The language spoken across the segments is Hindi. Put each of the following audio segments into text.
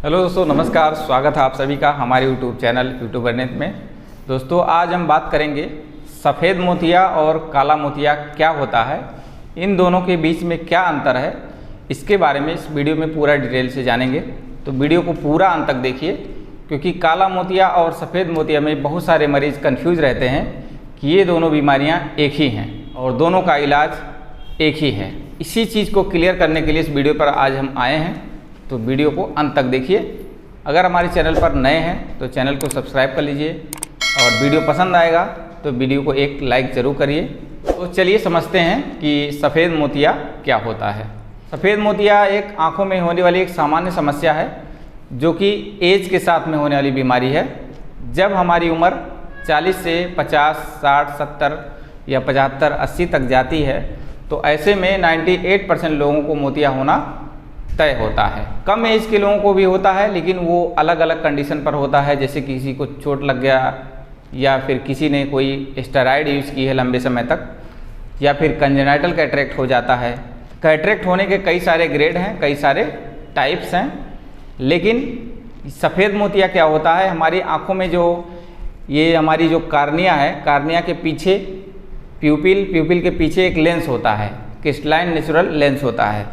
हेलो दोस्तों, नमस्कार। स्वागत है आप सभी का हमारे यूट्यूब चैनल यूट्यूबर नेट में। दोस्तों, आज हम बात करेंगे सफ़ेद मोतिया और काला मोतिया क्या होता है, इन दोनों के बीच में क्या अंतर है, इसके बारे में इस वीडियो में पूरा डिटेल से जानेंगे। तो वीडियो को पूरा अंत तक देखिए, क्योंकि काला मोतिया और सफ़ेद मोतिया में बहुत सारे मरीज़ कन्फ्यूज़ रहते हैं कि ये दोनों बीमारियाँ एक ही हैं और दोनों का इलाज एक ही है। इसी चीज़ को क्लियर करने के लिए इस वीडियो पर आज हम आए हैं, तो वीडियो को अंत तक देखिए। अगर हमारे चैनल पर नए हैं तो चैनल को सब्सक्राइब कर लीजिए और वीडियो पसंद आएगा तो वीडियो को एक लाइक ज़रूर करिए। तो चलिए समझते हैं कि सफ़ेद मोतिया क्या होता है। सफ़ेद मोतिया एक आँखों में होने वाली एक सामान्य समस्या है, जो कि एज के साथ में होने वाली बीमारी है। जब हमारी उम्र 40 से 50, 60, 70 या 75, 80 तक जाती है, तो ऐसे में 98% लोगों को मोतिया होना तय होता है। कम एज के लोगों को भी होता है, लेकिन वो अलग अलग कंडीशन पर होता है। जैसे किसी को चोट लग गया, या फिर किसी ने कोई स्टेरॉइड यूज़ की है लंबे समय तक, या फिर कंजेनाइटल कैटरेक्ट हो जाता है। कैटरेक्ट होने के कई सारे ग्रेड हैं, कई सारे टाइप्स हैं। लेकिन सफ़ेद मोतिया क्या होता है, हमारी आँखों में जो ये हमारी जो कार्निया है, कार्निया के पीछे प्यूपिल के पीछे एक लेंस होता है, क्रिस्टलाइन नेचुरल लेंस होता है,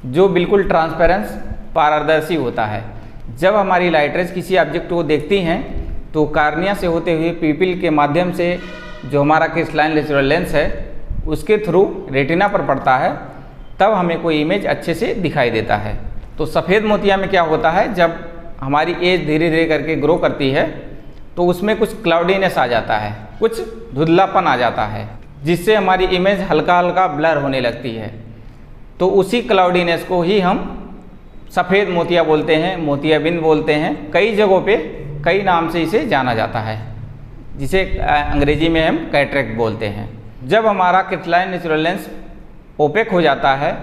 जो बिल्कुल ट्रांसपेरेंस पारदर्शी होता है। जब हमारी लाइट रेज किसी ऑब्जेक्ट को देखती हैं, तो कार्निया से होते हुए प्यूपिल के माध्यम से जो हमारा क्रिस्टलाइन नेचुरल लेंस है, उसके थ्रू रेटिना पर पड़ता है, तब हमें कोई इमेज अच्छे से दिखाई देता है। तो सफ़ेद मोतिया में क्या होता है, जब हमारी एज धीरे धीरे करके ग्रो करती है, तो उसमें कुछ क्लाउडीनेस आ जाता है, कुछ धुंधलापन आ जाता है, जिससे हमारी इमेज हल्का हल्का ब्लर होने लगती है। तो उसी क्लाउडीनेस को ही हम सफ़ेद मोतिया बोलते हैं, मोतियाबिंद बोलते हैं। कई जगहों पे कई नाम से इसे जाना जाता है, जिसे अंग्रेजी में हम कैटरेक्ट बोलते हैं। जब हमारा क्रिस्टलाइन नेचुरल लेंस ओपेक हो जाता है,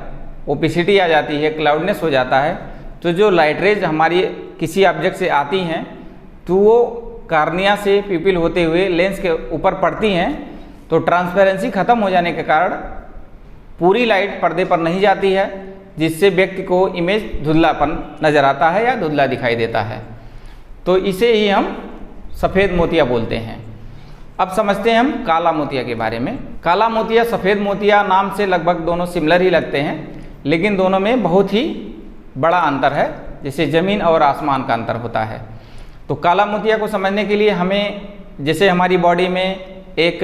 ओपेसिटी आ जाती है, क्लाउडनेस हो जाता है, तो जो लाइट रेज हमारी किसी ऑब्जेक्ट से आती हैं, तो वो कार्निया से प्यूपिल होते हुए लेंस के ऊपर पड़ती हैं। तो ट्रांसपेरेंसी ख़त्म हो जाने के कारण पूरी लाइट पर्दे पर नहीं जाती है, जिससे व्यक्ति को इमेज धुंधलापन नज़र आता है या धुंधला दिखाई देता है। तो इसे ही हम सफ़ेद मोतिया बोलते हैं। अब समझते हैं हम काला मोतिया के बारे में। काला मोतिया सफ़ेद मोतिया नाम से लगभग दोनों सिमिलर ही लगते हैं, लेकिन दोनों में बहुत ही बड़ा अंतर है, जैसे ज़मीन और आसमान का अंतर होता है। तो काला मोतिया को समझने के लिए हमें, जैसे हमारी बॉडी में एक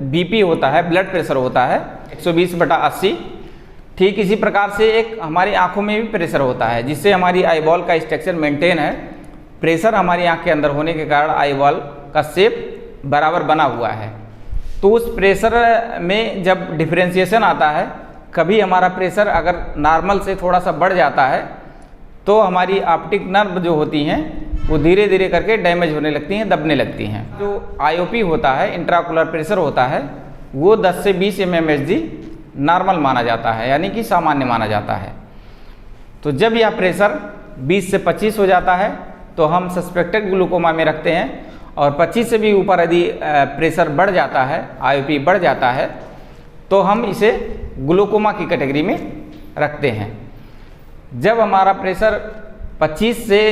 बीपी होता है, ब्लड प्रेशर होता है 120/80, ठीक इसी प्रकार से एक हमारी आंखों में भी प्रेशर होता है, जिससे हमारी आई बॉल का स्ट्रक्चर मेंटेन है। प्रेशर हमारी आंख के अंदर होने के कारण आई बॉल का शेप बराबर बना हुआ है। तो उस प्रेशर में जब डिफरेंशिएशन आता है, कभी हमारा प्रेशर अगर नॉर्मल से थोड़ा सा बढ़ जाता है, तो हमारी ऑप्टिक नर्व जो होती हैं वो धीरे धीरे करके डैमेज होने लगती हैं, दबने लगती हैं। जो आईओपी होता है, इंट्राओकुलर प्रेशर होता है, वो 10 से 20 mmHg नॉर्मल माना जाता है, यानी कि सामान्य माना जाता है। तो जब यह प्रेशर 20 से 25 हो जाता है, तो हम सस्पेक्टेड ग्लूकोमा में रखते हैं। और 25 से भी ऊपर यदि प्रेशर बढ़ जाता है, आईओपी बढ़ जाता है, तो हम इसे ग्लूकोमा की कैटेगरी में रखते हैं। जब हमारा प्रेशर 25 से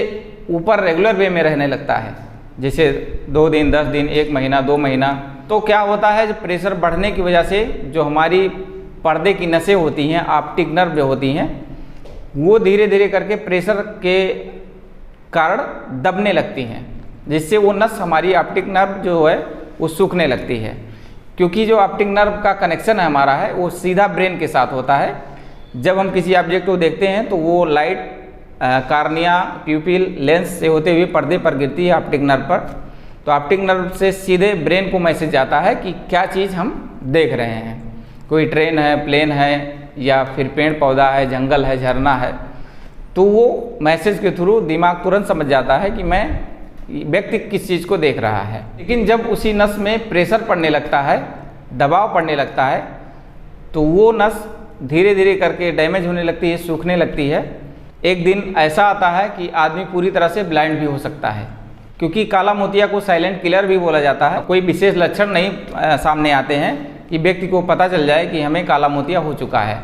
ऊपर रेगुलर वे में रहने लगता है, जैसे 2 दिन, 10 दिन, 1 महीना, 2 महीना, तो क्या होता है, जब प्रेशर बढ़ने की वजह से जो हमारी पर्दे की नसें होती हैं, ऑप्टिक नर्व जो होती हैं, वो धीरे धीरे करके प्रेशर के कारण दबने लगती हैं, जिससे वो नस हमारी ऑप्टिक नर्व जो है वो सूखने लगती है। क्योंकि जो ऑप्टिक नर्व का कनेक्शन है हमारा है, वो सीधा ब्रेन के साथ होता है। जब हम किसी ऑब्जेक्ट को देखते हैं, तो वो लाइट कार्निया, प्यूपिल, लेंस से होते हुए पर्दे पर गिरती है ऑप्टिक नर्व पर। तो ऑप्टिक नर्व से सीधे ब्रेन को मैसेज जाता है कि क्या चीज़ हम देख रहे हैं, कोई ट्रेन है, प्लेन है, या फिर पेड़ पौधा है, जंगल है, झरना है। तो वो मैसेज के थ्रू दिमाग तुरंत समझ जाता है कि मैं व्यक्ति किस चीज़ को देख रहा है। लेकिन जब उसी नस में प्रेशर पड़ने लगता है, दबाव पड़ने लगता है, तो वो नस धीरे धीरे करके डैमेज होने लगती है, सूखने लगती है। एक दिन ऐसा आता है कि आदमी पूरी तरह से ब्लाइंड भी हो सकता है, क्योंकि काला मोतिया को साइलेंट किलर भी बोला जाता है। कोई विशेष लक्षण नहीं सामने आते हैं कि व्यक्ति को पता चल जाए कि हमें काला मोतिया हो चुका है।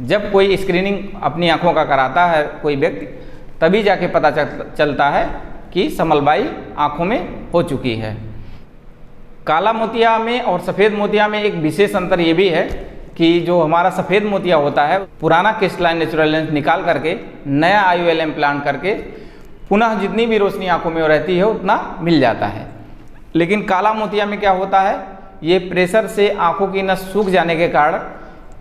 जब कोई स्क्रीनिंग अपनी आँखों का कराता है कोई व्यक्ति, तभी जाके पता चलता है कि समलबाई आँखों में हो चुकी है। काला मोतिया में और सफ़ेद मोतिया में एक विशेष अंतर ये भी है कि जो हमारा सफ़ेद मोतिया होता है पुराना क्रिस्टलाइन नेचुरल लेंस निकाल करके नया IOL इम्प्लांट करके पुनः जितनी भी रोशनी आँखों में रहती है उतना मिल जाता है। लेकिन काला मोतिया में क्या होता है, ये प्रेशर से आँखों की नस सूख जाने के कारण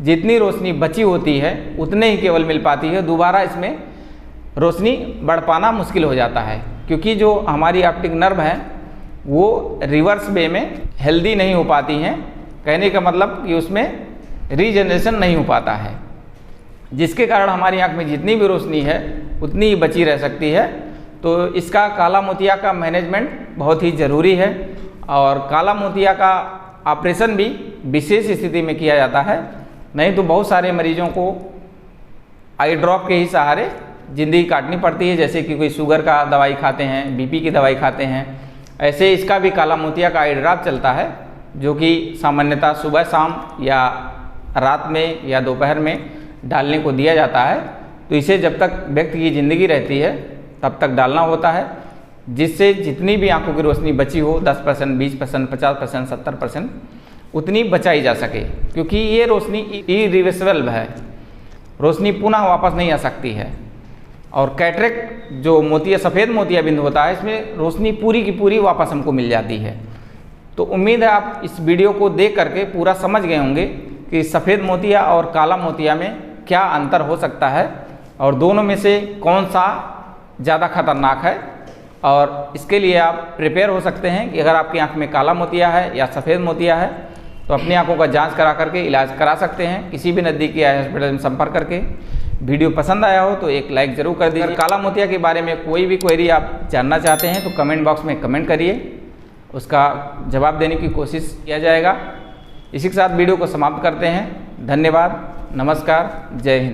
जितनी रोशनी बची होती है उतने ही केवल मिल पाती है, दोबारा इसमें रोशनी बढ़ पाना मुश्किल हो जाता है, क्योंकि जो हमारी ऑप्टिक नर्व है वो रिवर्स वे में हेल्दी नहीं हो पाती हैं। कहने का मतलब कि उसमें रीजनरेशन नहीं हो पाता है, जिसके कारण हमारी आँख में जितनी भी रोशनी है उतनी ही बची रह सकती है। तो इसका काला मोतिया का मैनेजमेंट बहुत ही ज़रूरी है और काला मोतिया का ऑपरेशन भी विशेष स्थिति में किया जाता है, नहीं तो बहुत सारे मरीजों को आई ड्रॉप के ही सहारे ज़िंदगी काटनी पड़ती है। जैसे कि कोई शुगर का दवाई खाते हैं, BP की दवाई खाते हैं, ऐसे इसका भी काला मोतिया का आई ड्रॉप चलता है, जो कि सामान्यतः सुबह शाम या रात में या दोपहर में डालने को दिया जाता है। तो इसे जब तक व्यक्ति की ज़िंदगी रहती है तब तक डालना होता है, जिससे जितनी भी आंखों की रोशनी बची हो 10%, 20%, 50%, 70% उतनी बचाई जा सके, क्योंकि ये रोशनी इरिवर्सिबल है, रोशनी पुनः वापस नहीं आ सकती है। और कैटरेक्ट जो मोतिया सफ़ेद मोतिया बिंदु होता है इसमें रोशनी पूरी की पूरी वापस हमको मिल जाती है। तो उम्मीद है आप इस वीडियो को देख करके पूरा समझ गए होंगे कि सफ़ेद मोतिया और काला मोतिया में क्या अंतर हो सकता है और दोनों में से कौन सा ज़्यादा खतरनाक है। और इसके लिए आप प्रिपेयर हो सकते हैं कि अगर आपकी आंख में काला मोतिया है या सफ़ेद मोतिया है तो अपनी आंखों का जांच करा करके इलाज करा सकते हैं, किसी भी नज़दीकी आई हॉस्पिटल में संपर्क करके। वीडियो पसंद आया हो तो एक लाइक ज़रूर कर दीजिए। काला मोतिया के बारे में कोई भी क्वेरी आप जानना चाहते हैं तो कमेंट बॉक्स में कमेंट करिए, उसका जवाब देने की कोशिश किया जाएगा। इसी के साथ वीडियो को समाप्त करते हैं। धन्यवाद, नमस्कार, जय हिंद।